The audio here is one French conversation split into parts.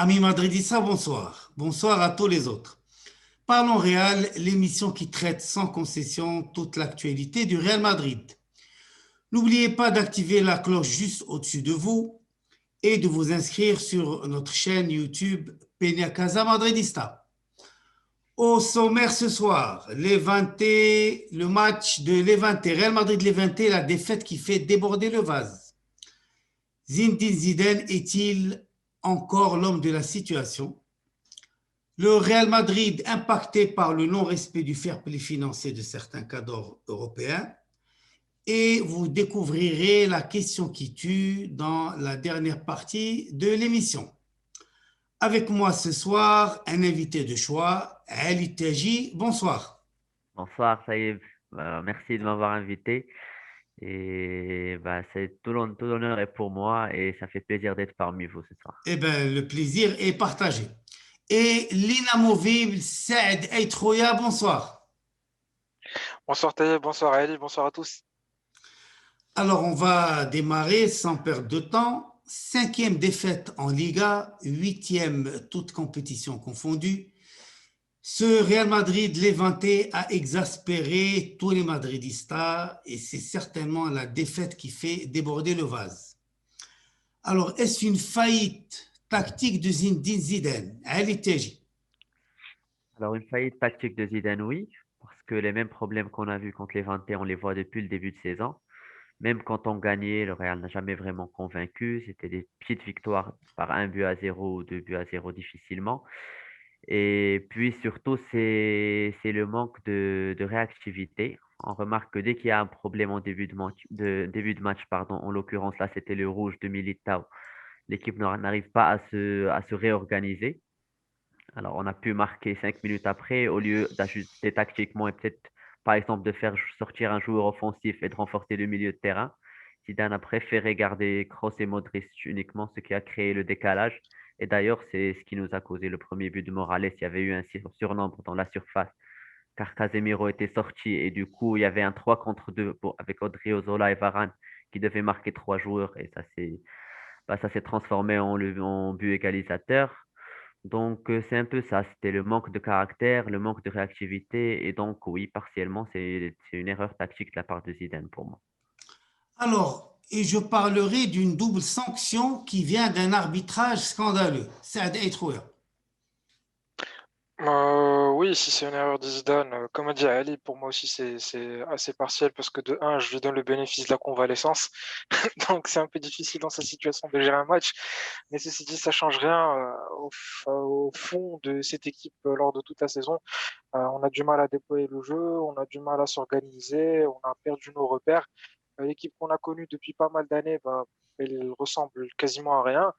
Amis madridistas, bonsoir. Bonsoir à tous les autres. Parlons Real, l'émission qui traite sans concession toute l'actualité du Real Madrid. N'oubliez pas d'activer la cloche juste au-dessus de vous et de vous inscrire sur notre chaîne YouTube Peña Casa Madridista. Au sommaire ce soir, Levante, le match de Levante, Real Madrid-Levante, la défaite qui fait déborder le vase. Zinedine Zidane est-il encore l'homme de la situation? Le Real Madrid impacté par le non-respect du fair play financier de certains cadres européens. Et vous découvrirez la question qui tue dans la dernière partie de l'émission. Avec moi ce soir, un invité de choix, Ali Taji. Bonsoir. Bonsoir, Saïb. Merci de m'avoir invité. Et c'est tout l'honneur est pour moi et ça fait plaisir d'être parmi vous ce soir. Eh bien, le plaisir est partagé. Et l'inamovible Saad Eitroya. Bonsoir. Bonsoir Taïeb, bonsoir Ali, bonsoir à tous. Alors, on va démarrer sans perdre de temps. Cinquième défaite en Liga, huitième toute compétition confondue. Ce Real Madrid Levante a exaspéré tous les Madridistas et c'est certainement la défaite qui fait déborder le vase. Alors, est-ce une faillite tactique de Zinedine Zidane? Ali Teji. Alors, une faillite tactique de Zidane, oui, parce que les mêmes problèmes qu'on a vus contre les 21, on les voit depuis le début de saison. Même quand on gagnait, le Real n'a jamais vraiment convaincu. C'était des petites victoires par 1 but à 0 ou 2 buts à 0 difficilement. Et puis surtout, c'est le manque de réactivité. On remarque que dès qu'il y a un problème en début de match, pardon, en l'occurrence là, c'était le rouge de Militao, l'équipe n'arrive pas à se réorganiser. Alors, on a pu marquer 5 minutes après, au lieu d'ajuster tactiquement et peut-être, par exemple, de faire sortir un joueur offensif et de renforcer le milieu de terrain. Zidane a préféré garder Kroos et Modric uniquement, ce qui a créé le décalage. Et d'ailleurs, c'est ce qui nous a causé le premier but de Morales. Il y avait eu un surnombre dans la surface, car Casemiro était sorti et du coup, il y avait un 3 contre 2 avec Odriozola et Varane qui devaient marquer trois joueurs et ça s'est transformé en but égalisateur. Donc, c'est un peu ça. C'était le manque de caractère, le manque de réactivité. Et donc, oui, partiellement, c'est une erreur tactique de la part de Zidane pour moi. Alors, et je parlerai d'une double sanction qui vient d'un arbitrage scandaleux. Saad Eitroya. Oui, si c'est une erreur de Zidane, comme a dit Ali, pour moi aussi c'est assez partiel parce que de un, je lui donne le bénéfice de la convalescence, donc c'est un peu difficile dans sa situation de gérer un match. Mais ceci dit, ça change rien au fond de cette équipe lors de toute la saison. On a du mal à déployer le jeu, on a du mal à s'organiser, on a perdu nos repères. L'équipe qu'on a connue depuis pas mal d'années, elle ressemble quasiment à rien.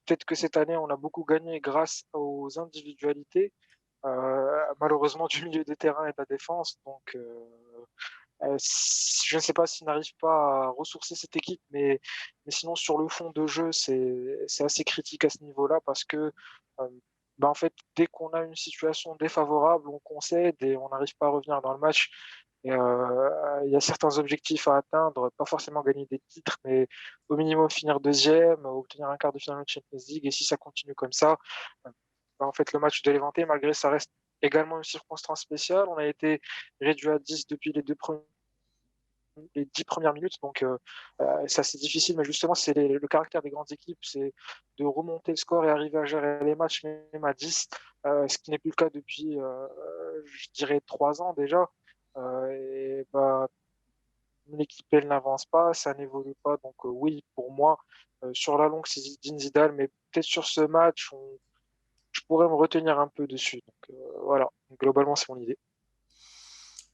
Peut-être que cette année, on a beaucoup gagné grâce aux individualités, malheureusement du milieu de terrain et de la défense. Donc, je ne sais pas s'ils n'arrivent pas à ressourcer cette équipe, mais sinon, sur le fond de jeu, c'est assez critique à ce niveau-là parce que, euh, en fait, dès qu'on a une situation défavorable, on concède et on n'arrive pas à revenir dans le match. Et, il y a certains objectifs à atteindre, pas forcément gagner des titres, mais au minimum finir deuxième, obtenir un quart de finale de Champions League. Et si ça continue comme ça, euh, en fait, le match de Levante, malgré ça reste également une circonstance spéciale. On a été réduit à 10 depuis les 10 premières minutes, donc c'est assez difficile, mais justement, c'est le caractère des grandes équipes, c'est de remonter le score et arriver à gérer les matchs même à 10, ce qui n'est plus le cas depuis, je dirais, 3 ans déjà. Et l'équipe, elle n'avance pas, ça n'évolue pas, donc oui, pour moi, sur la longue, c'est Zinedine Zidane, mais peut-être sur ce match, je pourrais me retenir un peu dessus. Donc voilà, globalement, c'est mon idée.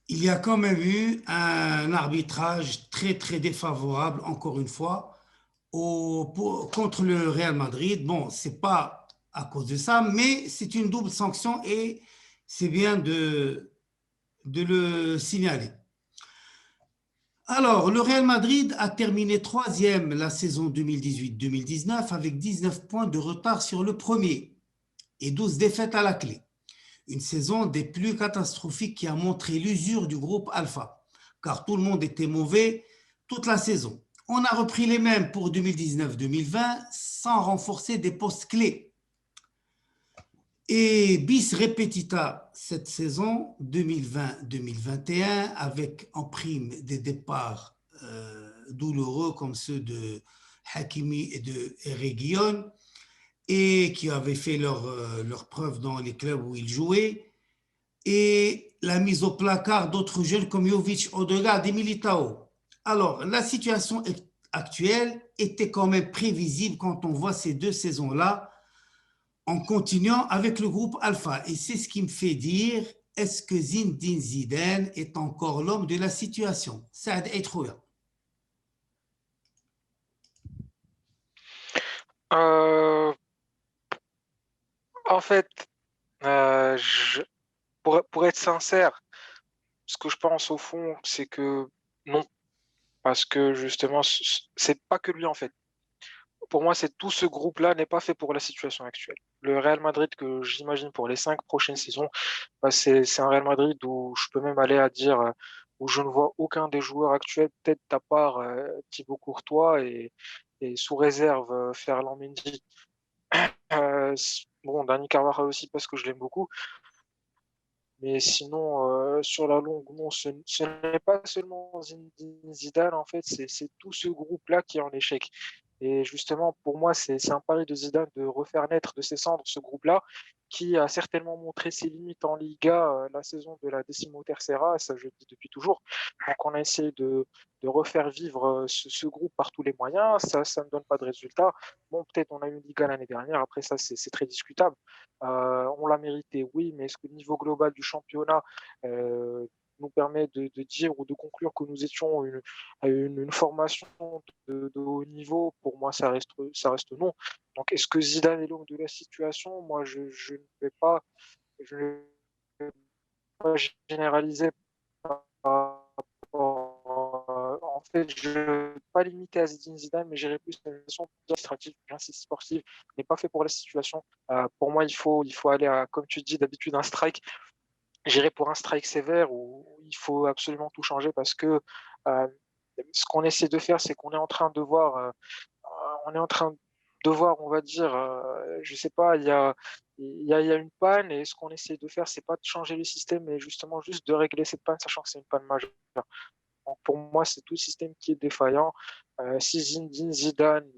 Il y a quand même eu un arbitrage très très défavorable, encore une fois, contre le Real Madrid. Bon, c'est pas à cause de ça, mais c'est une double sanction et c'est bien de le signaler. Alors, le Real Madrid a terminé troisième la saison 2018-2019 avec 19 points de retard sur le premier et 12 défaites à la clé. Une saison des plus catastrophiques qui a montré l'usure du groupe Alpha, car tout le monde était mauvais toute la saison. On a repris les mêmes pour 2019-2020 sans renforcer des postes clés. Et bis repetita cette saison 2020-2021 avec en prime des départs douloureux comme ceux de Hakimi et de Reguilon et qui avaient fait leur preuve dans les clubs où ils jouaient et la mise au placard d'autres jeunes comme Jovic, Odegaard et Militao. Alors, la situation actuelle était quand même prévisible quand on voit ces deux saisons-là en continuant avec le groupe Alpha. Et c'est ce qui me fait dire, est-ce que Zinedine Zidane est encore l'homme de la situation? Saad Eitroula. Euh, En fait, pour être sincère, ce que je pense au fond, c'est que non, parce que justement, c'est pas que lui en fait. Pour moi, c'est tout ce groupe-là n'est pas fait pour la situation actuelle. Le Real Madrid que j'imagine pour les 5 prochaines saisons, bah, c'est un Real Madrid où je peux même aller à dire où je ne vois aucun des joueurs actuels, peut-être à part Thibaut Courtois et sous réserve Ferland Mendy. Bon, Dani Carvajal aussi parce que je l'aime beaucoup. Mais sinon, sur la longue, non, ce n'est pas seulement Zinedine Zidane, en fait, c'est tout ce groupe-là qui est en échec. Et justement, pour moi, c'est un pari de Zidane de refaire naître de ses cendres ce groupe-là, qui a certainement montré ses limites en Liga la saison de la Décimo Tercera, ça je le dis depuis toujours. Donc on a essayé de refaire vivre ce groupe par tous les moyens, ça ne donne pas de résultat. Bon, peut-être on a eu une Liga l'année dernière, après ça c'est très discutable. On l'a mérité, oui, mais est-ce que le niveau global du championnat nous permet de dire ou de conclure que nous étions une formation de haut niveau? Pour moi, ça reste non. Donc, est-ce que Zidane est l'homme de la situation? Moi, je ne vais pas généraliser par en fait, je ne vais pas limiter à Zinedine Zidane, mais j'irai plus à une situation administrative, j'insiste, sportive, n'est pas fait pour la situation. Pour moi, il faut aller à, comme tu dis d'habitude, un strike. J'irai pour un strike sévère où il faut absolument tout changer parce que euh, ce qu'on essaie de faire, c'est qu'on est en train de voir, on est en train de voir, on va dire, je sais pas, il y a une panne et ce qu'on essaie de faire, c'est pas de changer le système, mais justement juste de régler cette panne, sachant que c'est une panne majeure. Donc pour moi, c'est tout le système qui est défaillant. Si Zinedine Zidane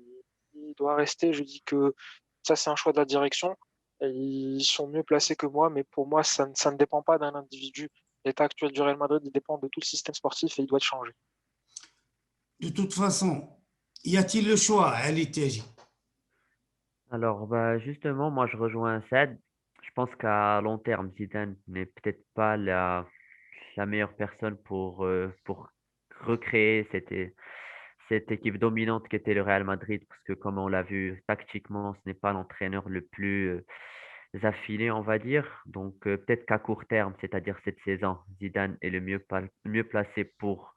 il doit rester, je dis que ça, c'est un choix de la direction. Et ils sont mieux placés que moi, mais pour moi, ça ne dépend pas d'un individu. L'état actuel du Real Madrid, il dépend de tout le système sportif et il doit être changé. De toute façon, y a-t-il le choix à l'ITG? Alors, bah, justement, moi, je rejoins Sad. Je pense qu'à long terme, Zidane n'est peut-être pas la meilleure personne pour recréer cette équipe dominante qu'était le Real Madrid, parce que comme on l'a vu, tactiquement, ce n'est pas l'entraîneur le plus affiné, on va dire. Donc, peut-être qu'à court terme, c'est-à-dire cette saison, Zidane est le mieux placé pour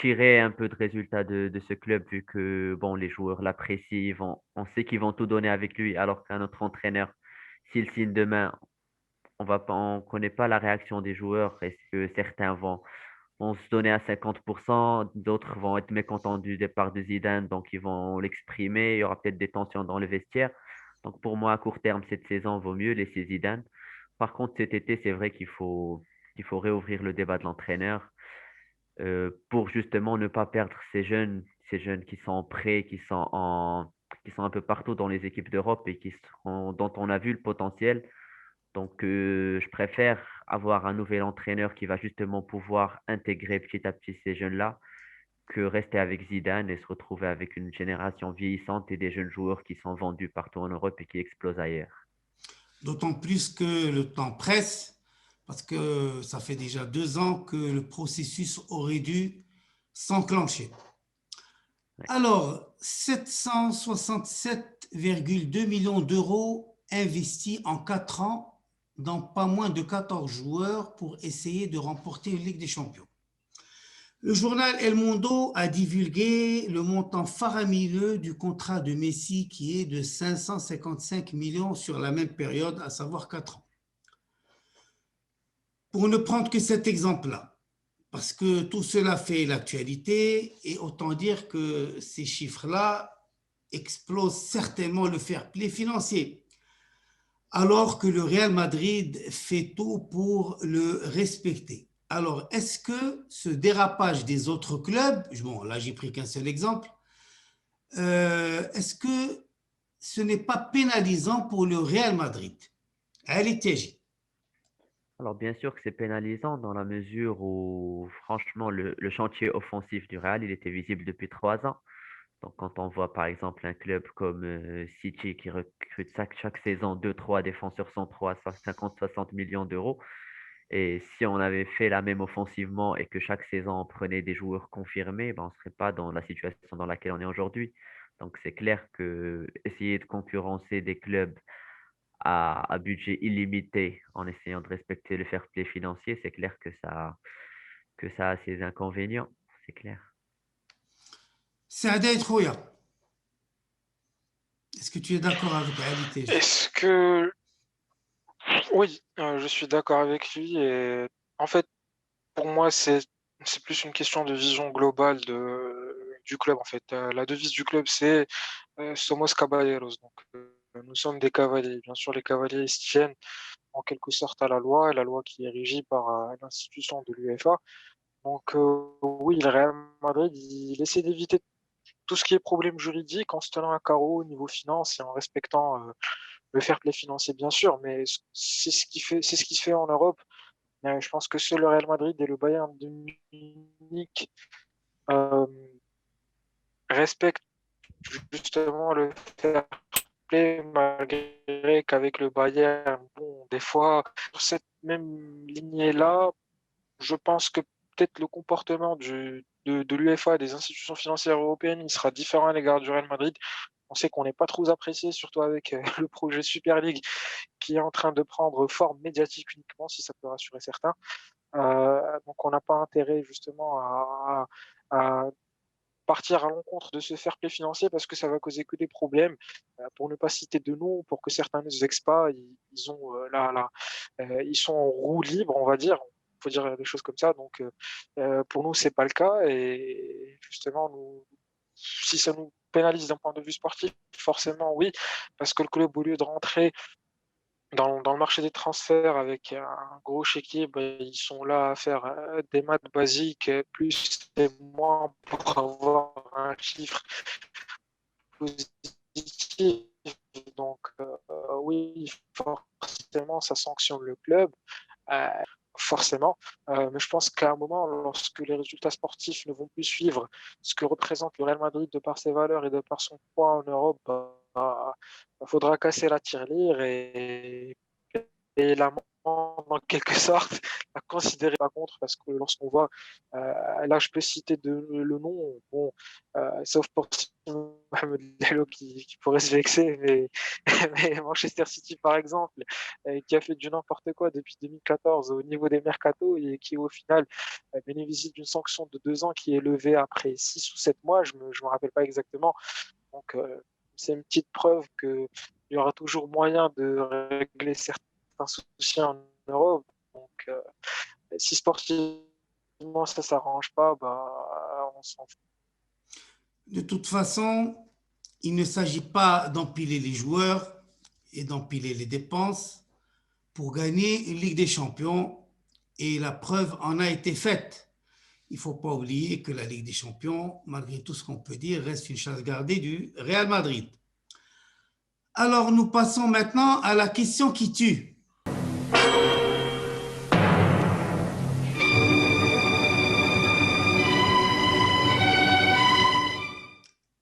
tirer un peu de résultats de ce club, vu que bon, les joueurs l'apprécient, on sait qu'ils vont tout donner avec lui, alors qu'un autre entraîneur, s'il signe demain, on connaît pas la réaction des joueurs. Est-ce que certains vont se donner à 50%, d'autres vont être mécontents du départ de Zidane, donc ils vont l'exprimer, il y aura peut-être des tensions dans le vestiaire. Donc pour moi, à court terme, cette saison, vaut mieux laisser Zidane. Par contre, cet été, c'est vrai qu'il faut réouvrir le débat de l'entraîneur pour justement ne pas perdre ces jeunes qui sont prêts, qui sont un peu partout dans les équipes d'Europe et dont on a vu le potentiel. Donc, je préfère avoir un nouvel entraîneur qui va justement pouvoir intégrer petit à petit ces jeunes-là que rester avec Zidane et se retrouver avec une génération vieillissante et des jeunes joueurs qui sont vendus partout en Europe et qui explosent ailleurs. D'autant plus que le temps presse, parce que ça fait déjà 2 ans que le processus aurait dû s'enclencher. Ouais. Alors, 767,2 millions d'euros investis en 4 ans dans pas moins de 14 joueurs pour essayer de remporter une Ligue des Champions. Le journal El Mundo a divulgué le montant faramineux du contrat de Messi qui est de 555 millions sur la même période, à savoir 4 ans. Pour ne prendre que cet exemple-là, parce que tout cela fait l'actualité et autant dire que ces chiffres-là explosent certainement le fair play financier. alors que le Real Madrid fait tout pour le respecter. Alors, est-ce que ce dérapage des autres clubs, bon, là j'ai pris qu'un seul exemple, est-ce que ce n'est pas pénalisant pour le Real Madrid? Allez, Tiaji. Alors, bien sûr que c'est pénalisant dans la mesure où, franchement, le chantier offensif du Real, il était visible depuis 3 ans. Donc, quand on voit par exemple un club comme City qui recrute chaque saison deux, trois défenseurs centraux à 50-60 millions d'euros, et si on avait fait la même offensivement et que chaque saison on prenait des joueurs confirmés, ben, on ne serait pas dans la situation dans laquelle on est aujourd'hui. Donc, c'est clair que essayer de concurrencer des clubs à budget illimité en essayant de respecter le fair play financier, c'est clair que ça a ses inconvénients. C'est clair. Saadé Trouya, est-ce que tu es d'accord avec Ali Tej? Est-ce que oui, je suis d'accord avec lui et en fait, pour moi, c'est plus une question de vision globale du club, en fait. La devise du club, c'est, Somos Caballeros, donc nous sommes des cavaliers. Bien sûr, les cavaliers, ils se tiennent en quelque sorte à la loi, et la loi qui est régie par, l'institution de l'UEFA. Donc oui, le Real Madrid, il essaie d'éviter tout ce qui est problème juridique en se tenant à carreau au niveau finance et en respectant, le fair play financier, bien sûr, mais c'est ce qui se fait en Europe. Je pense que seul le Real Madrid et le Bayern de Munich euh, respectent justement le fair play, malgré qu'avec le Bayern, bon, des fois, sur cette même lignée-là, je pense que peut-être le comportement de l'UEFA et des institutions financières européennes, il sera différent à l'égard du Real Madrid. On sait qu'on n'est pas trop apprécié, surtout avec le projet Super League qui est en train de prendre forme médiatique uniquement, si ça peut rassurer certains. Donc on n'a pas intérêt justement à partir à l'encontre de ce fair play financier parce que ça va causer que des problèmes. Pour ne pas citer de noms, pour que certains ne se vexent pas, ils ont ils sont en roue libre, on va dire. Il faut dire des choses comme ça. Donc pour nous, c'est pas le cas et justement, si ça nous pénalise d'un point de vue sportif, forcément oui, parce que le club, au lieu de rentrer dans le marché des transferts avec un gros chéquier, ils sont là à faire, des maths basiques, plus et moins pour avoir un chiffre positif. Donc, oui, forcément, ça sanctionne le club, heu, forcément. Mais je pense qu'à un moment, lorsque les résultats sportifs ne vont plus suivre ce que représente le Real Madrid de par ses valeurs et de par son poids en Europe, faudra casser la tirelire et l'amende en quelque sorte, à considérer par contre, parce que lorsqu'on voit, là je peux citer le nom, bon, sauf pour Mohamed Diallo qui pourrait se vexer, mais, mais Manchester City par exemple, qui a fait du n'importe quoi depuis 2014 au niveau des mercatos et qui au final bénéficie d'une sanction de 2 ans qui est levée après 6 ou 7 mois, je me rappelle pas exactement. Donc c'est une petite preuve qu'il y aura toujours moyen de régler certains souci en Europe. Donc, si sportivement ça s'arrange pas, on s'en fout. De toute façon, il ne s'agit pas d'empiler les joueurs et d'empiler les dépenses pour gagner une Ligue des Champions et la preuve en a été faite. Il ne faut pas oublier que la Ligue des Champions, malgré tout ce qu'on peut dire, reste une chasse gardée du Real Madrid. Alors nous passons maintenant à la question qui tue.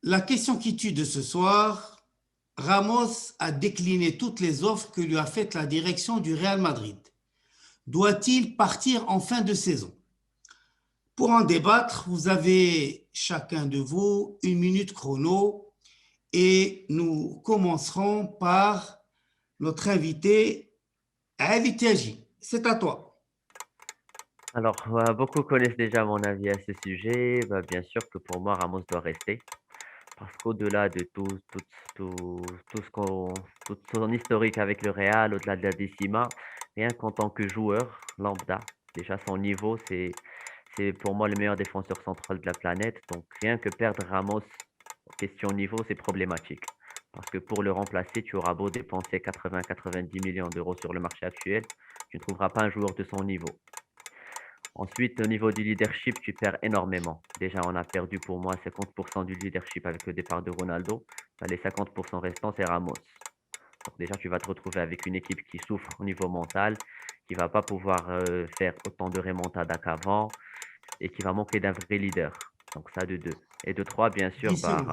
La question qui tue de ce soir, Ramos a décliné toutes les offres que lui a faites la direction du Real Madrid. Doit-il partir en fin de saison? Pour en débattre, vous avez chacun de vous 1 minute chrono et nous commencerons par notre invité Ali Tiaji. C'est à toi. Alors, beaucoup connaissent déjà mon avis à ce sujet. Bien sûr que pour moi, Ramos doit rester. Parce qu'au-delà de tout ce tout son historique avec le Real, au-delà de la décima, rien qu'en tant que joueur lambda, déjà son niveau, c'est pour moi le meilleur défenseur central de la planète. Donc rien que perdre Ramos, question niveau, c'est problématique. Parce que pour le remplacer, tu auras beau dépenser 80-90 millions d'euros sur le marché actuel, tu ne trouveras pas un joueur de son niveau. Ensuite, au niveau du leadership, tu perds énormément. Déjà, on a perdu pour moi 50% du leadership avec le départ de Ronaldo. Ben, les 50% restants, c'est Ramos. Donc déjà, tu vas te retrouver avec une équipe qui souffre au niveau mental, qui va pas pouvoir faire autant de remontada qu'avant et qui va manquer d'un vrai leader. Donc ça de deux. Et de trois, bien sûr, 10 secondes.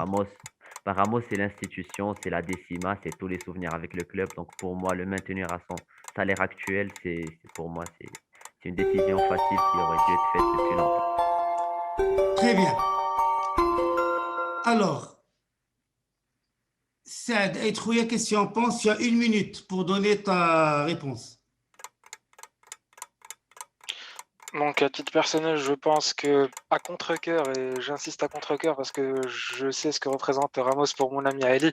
Ramos, c'est l'institution, c'est la décima, c'est tous les souvenirs avec le club. Donc pour moi, le maintenir à son salaire actuel, pour moi, c'est une décision facile qui aurait dû être faite depuis longtemps. Très bien. Alors, Saad Aïtrouya, qu'est-ce que tu en penses? Tu as 1 minute pour donner ta réponse. Donc, à titre personnel, je pense que à contre-cœur, et j'insiste à contre-cœur parce que je sais ce que représente Ramos pour mon ami Ali,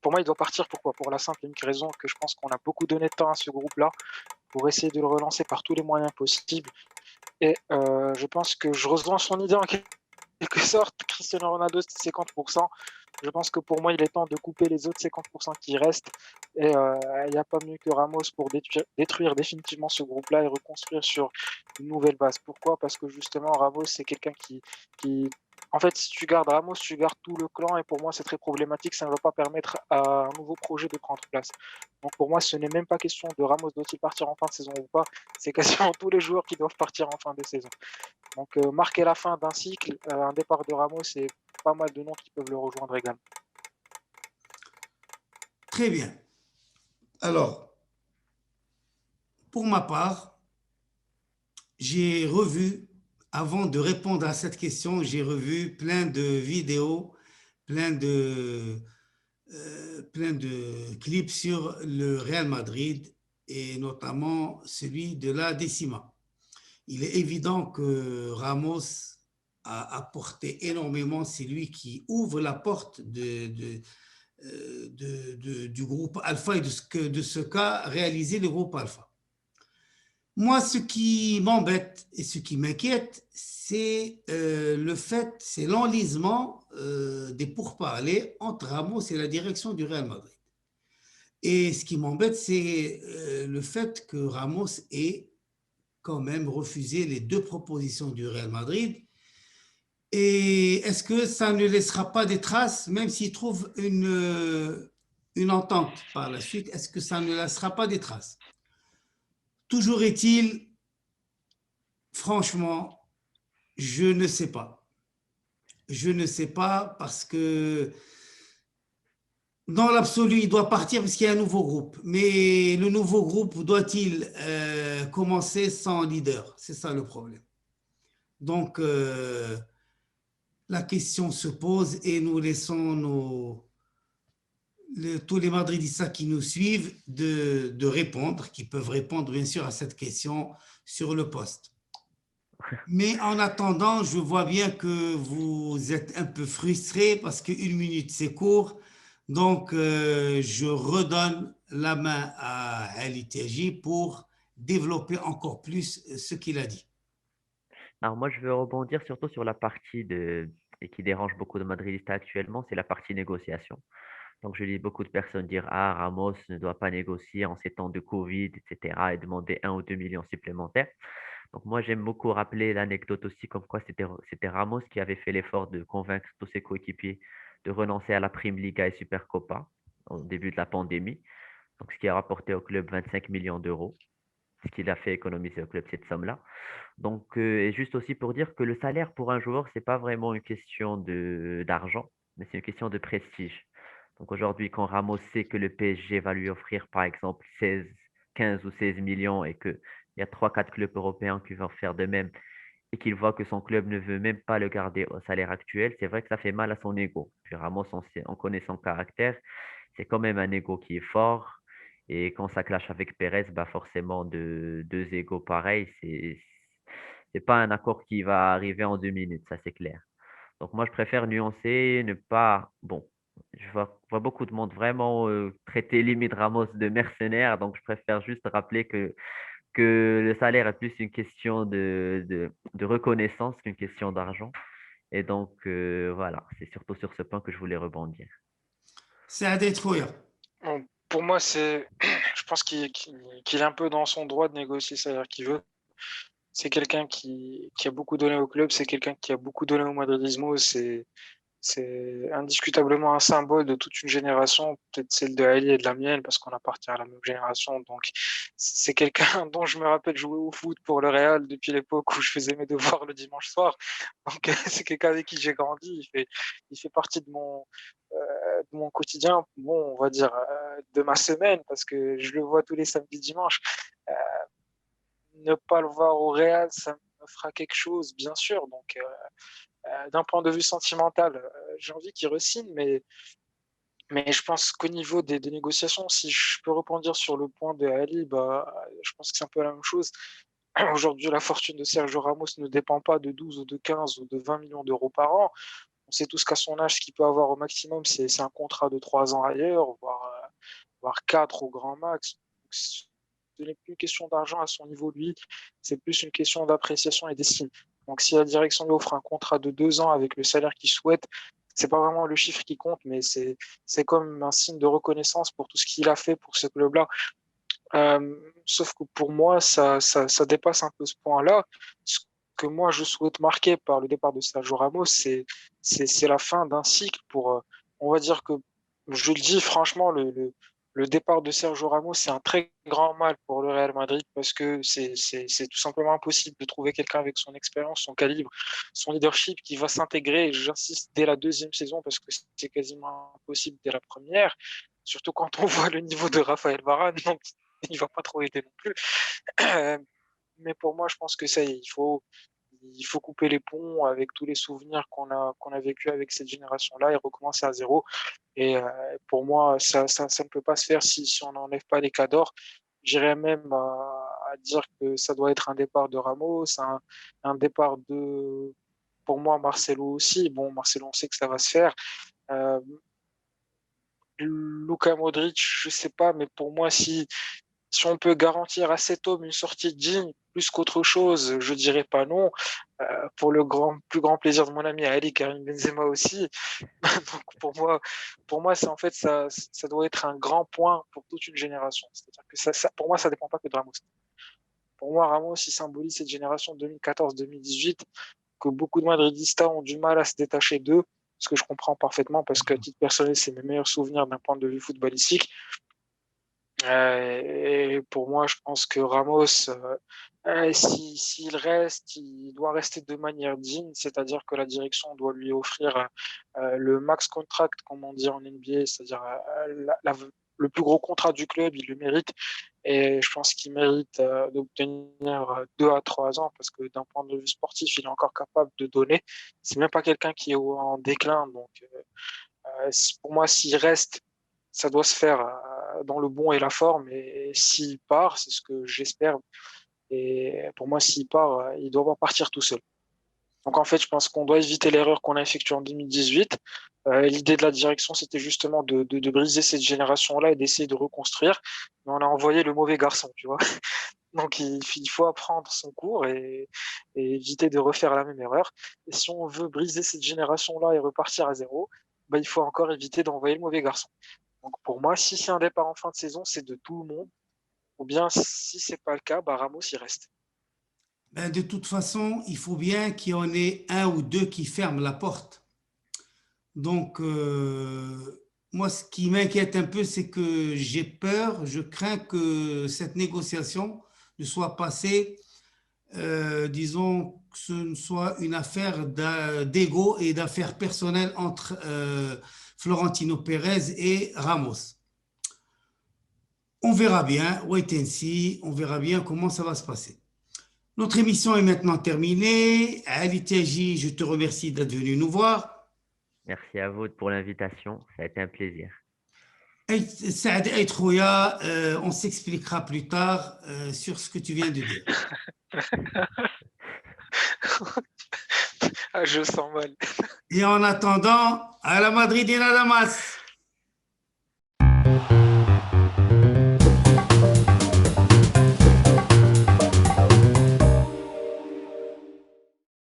pour moi, il doit partir. Pourquoi? Pour la simple et unique raison que je pense qu'on a beaucoup donné de temps à ce groupe-là pour essayer de le relancer par tous les moyens possibles. Et je pense que je rejoins son idée en quelque sorte. Cristiano Ronaldo, c'est 50%. Je pense que pour moi, il est temps de couper les autres 50% qui restent. Et il n'y a pas mieux que Ramos pour détruire définitivement ce groupe-là et reconstruire sur une nouvelle base. Pourquoi? Parce que justement, Ramos, c'est quelqu'un qui... En fait, si tu gardes Ramos, tu gardes tout le clan. Et pour moi, c'est très problématique. Ça ne va pas permettre à un nouveau projet de prendre place. Donc pour moi, ce n'est même pas question de Ramos doit-il partir en fin de saison ou pas. C'est quasiment tous les joueurs qui doivent partir en fin de saison. Donc, marquer la fin d'un cycle, un départ de Ramos et pas mal de noms qui peuvent le rejoindre également. Très bien. Alors, pour ma part, j'ai revu, avant de répondre à cette question, j'ai revu plein de vidéos, plein de, plein de clips sur le Real Madrid et notamment celui de la Décima. Il est évident que Ramos a apporté énormément, c'est lui qui ouvre la porte du groupe Alpha et de ce qu'a réalisé le groupe Alpha. Moi, ce qui m'embête et ce qui m'inquiète, c'est c'est l'enlisement des pourparlers entre Ramos et la direction du Real Madrid. Et ce qui m'embête, c'est le fait que Ramos ait quand même refusé les 2 propositions du Real Madrid. Et est-ce que ça ne laissera pas des traces, même s'il trouve une entente par la suite, est-ce que ça ne laissera pas des traces? Toujours est-il, franchement, je ne sais pas. Je ne sais pas parce que dans l'absolu, il doit partir parce qu'il y a un nouveau groupe. Mais le nouveau groupe doit-il commencer sans leader? C'est ça le problème. Donc, la question se pose et nous laissons tous les Madridistas qui nous suivent de répondre, qui peuvent répondre bien sûr à cette question sur le poste. Mais en attendant, je vois bien que vous êtes un peu frustrés parce qu'1 minute, c'est court. Donc, je redonne la main à Ali Tiaji pour développer encore plus ce qu'il a dit. Alors moi, je veux rebondir surtout sur la partie et qui dérange beaucoup de Madridistas actuellement, c'est la partie négociation. Donc, je lis beaucoup de personnes dire, ah, Ramos ne doit pas négocier en ces temps de Covid, etc., et demander 1 ou 2 millions supplémentaires. Donc, moi, j'aime beaucoup rappeler l'anecdote aussi, comme quoi c'était Ramos qui avait fait l'effort de convaincre tous ses coéquipiers de renoncer à la Prime Liga et Supercopa au début de la pandémie. Donc, ce qui a rapporté au club 25 millions d'euros, ce qu'il a fait économiser au club cette somme-là. Donc, et juste aussi pour dire que le salaire pour un joueur, c'est pas vraiment une question d'argent, mais c'est une question de prestige. Donc aujourd'hui, quand Ramos sait que le PSG va lui offrir, par exemple, 15 ou 16 millions et qu'il y a 3, 4 clubs européens qui vont faire de même et qu'il voit que son club ne veut même pas le garder au salaire actuel, c'est vrai que ça fait mal à son ego. Puis Ramos, on connaît son caractère, c'est quand même un ego qui est fort. Et quand ça clash avec Perez, bah forcément, deux égos pareils, c'est pas un accord qui va arriver en 2 minutes, ça c'est clair. Donc moi, je préfère nuancer, ne pas... Bon, vois beaucoup de monde vraiment traiter limite Ramos de mercenaire, donc je préfère juste rappeler que le salaire est plus une question de reconnaissance qu'une question d'argent. Et donc, voilà, c'est surtout sur ce point que je voulais rebondir. Saad Khouya. Bon, pour moi, je pense qu'il est un peu dans son droit de négocier c'est-à-dire qu'il veut. C'est quelqu'un qui a beaucoup donné au club, c'est quelqu'un qui a beaucoup donné au madridismo, c'est indiscutablement un symbole de toute une génération, peut-être celle de Ali et de la mienne, parce qu'on appartient à la même génération. Donc, c'est quelqu'un dont je me rappelle jouer au foot pour le Real depuis l'époque où je faisais mes devoirs le dimanche soir. Donc, c'est quelqu'un avec qui j'ai grandi. Il fait partie de mon quotidien, bon, on va dire, de ma semaine, parce que je le vois tous les samedis, dimanches. Euh, Ne pas le voir au Real, ça me fera quelque chose, bien sûr. Donc, d'un point de vue sentimental, j'ai envie qu'il re-signe, mais je pense qu'au niveau des négociations, si je peux rebondir sur le point de Ali, bah, je pense que c'est un peu la même chose. Aujourd'hui, la fortune de Sergio Ramos ne dépend pas de 12 ou de 15 ou de 20 millions d'euros par an. On sait tous qu'à son âge, ce qu'il peut avoir au maximum, c'est un contrat de 3 ans ailleurs, voire 4 au grand max. Donc, ce n'est plus une question d'argent à son niveau, lui, c'est plus une question d'appréciation et d'estime. Donc, si la direction lui offre un contrat de 2 ans avec le salaire qu'il souhaite, c'est pas vraiment le chiffre qui compte, mais c'est comme un signe de reconnaissance pour tout ce qu'il a fait pour ce club-là. Sauf que pour moi, ça dépasse un peu ce point-là. Ce que moi, je souhaite marquer par le départ de Sergio Ramos, c'est la fin d'un cycle pour, on va dire que, je le dis franchement, le départ de Sergio Ramos, c'est un très grand mal pour le Real Madrid parce que c'est tout simplement impossible de trouver quelqu'un avec son expérience, son calibre, son leadership qui va s'intégrer, j'insiste, dès la deuxième saison parce que c'est quasiment impossible dès la première, surtout quand on voit le niveau de Raphaël Varane. Donc, il va pas trop aider non plus. Mais pour moi, je pense que ça y est, il faut couper les ponts avec tous les souvenirs qu'on a vécu avec cette génération-là et recommencer à zéro. Et pour moi, ça ne peut pas se faire si on n'enlève pas les cadors. J'irais même à dire que ça doit être un départ de Ramos, un départ de, pour moi, Marcelo aussi. Bon, Marcelo, on sait que ça va se faire. Euh, Luka Modric, je sais pas, mais pour moi, si on peut garantir à cet homme une sortie digne plus qu'autre chose, je dirais pas non. Pour le plus grand plaisir de mon ami Ali Karim Benzema aussi. Donc pour moi, c'est en fait ça doit être un grand point pour toute une génération. C'est-à-dire que pour moi, ça dépend pas que de Ramos. Pour moi, Ramos, il symbolise cette génération 2014-2018 que beaucoup de Madridistas ont du mal à se détacher d'eux, ce que je comprends parfaitement parce qu'à titre personnel, c'est mes meilleurs souvenirs d'un point de vue footballistique. Et pour moi, je pense que Ramos, s'il reste, il doit rester de manière digne, c'est-à-dire que la direction doit lui offrir le max contract, comme on dit en NBA, c'est-à-dire le plus gros contrat du club, il le mérite. Et je pense qu'il mérite d'obtenir 2 à 3 ans, parce que d'un point de vue sportif, il est encore capable de donner. C'est même pas quelqu'un qui est en déclin, donc pour moi, s'il reste, ça doit se faire dans le bon et la forme. Et s'il part, c'est ce que j'espère. Et pour moi, s'il part, il doit pas partir tout seul. Donc en fait, je pense qu'on doit éviter l'erreur qu'on a effectuée en 2018. L'idée de la direction, c'était justement de briser cette génération-là et d'essayer de reconstruire. Mais on a envoyé le mauvais garçon, tu vois. Donc il faut apprendre son cours et éviter de refaire la même erreur. Et si on veut briser cette génération-là et repartir à zéro, bah, il faut encore éviter d'envoyer le mauvais garçon. Donc pour moi, si c'est un départ en fin de saison, c'est de tout le monde. Ou bien si c'est pas le cas, bah, Ramos il reste. Ben, de toute façon, il faut bien qu'il y en ait un ou deux qui ferment la porte. Donc, moi, ce qui m'inquiète un peu, c'est que j'ai peur, je crains que cette négociation ne soit passée, disons, que ce ne soit une affaire d'ego et d'affaires personnelles entre Florentino Pérez et Ramos. On verra bien, wait and see, on verra bien comment ça va se passer. Notre émission est maintenant terminée. Ali Tiaji, je te remercie d'être venu nous voir. Merci à vous pour l'invitation. Ça a été un plaisir. Saad Aït Khouya, on s'expliquera plus tard sur ce que tu viens de dire. Ah, je sens mal. Et en attendant, à la Madrid et à Damas.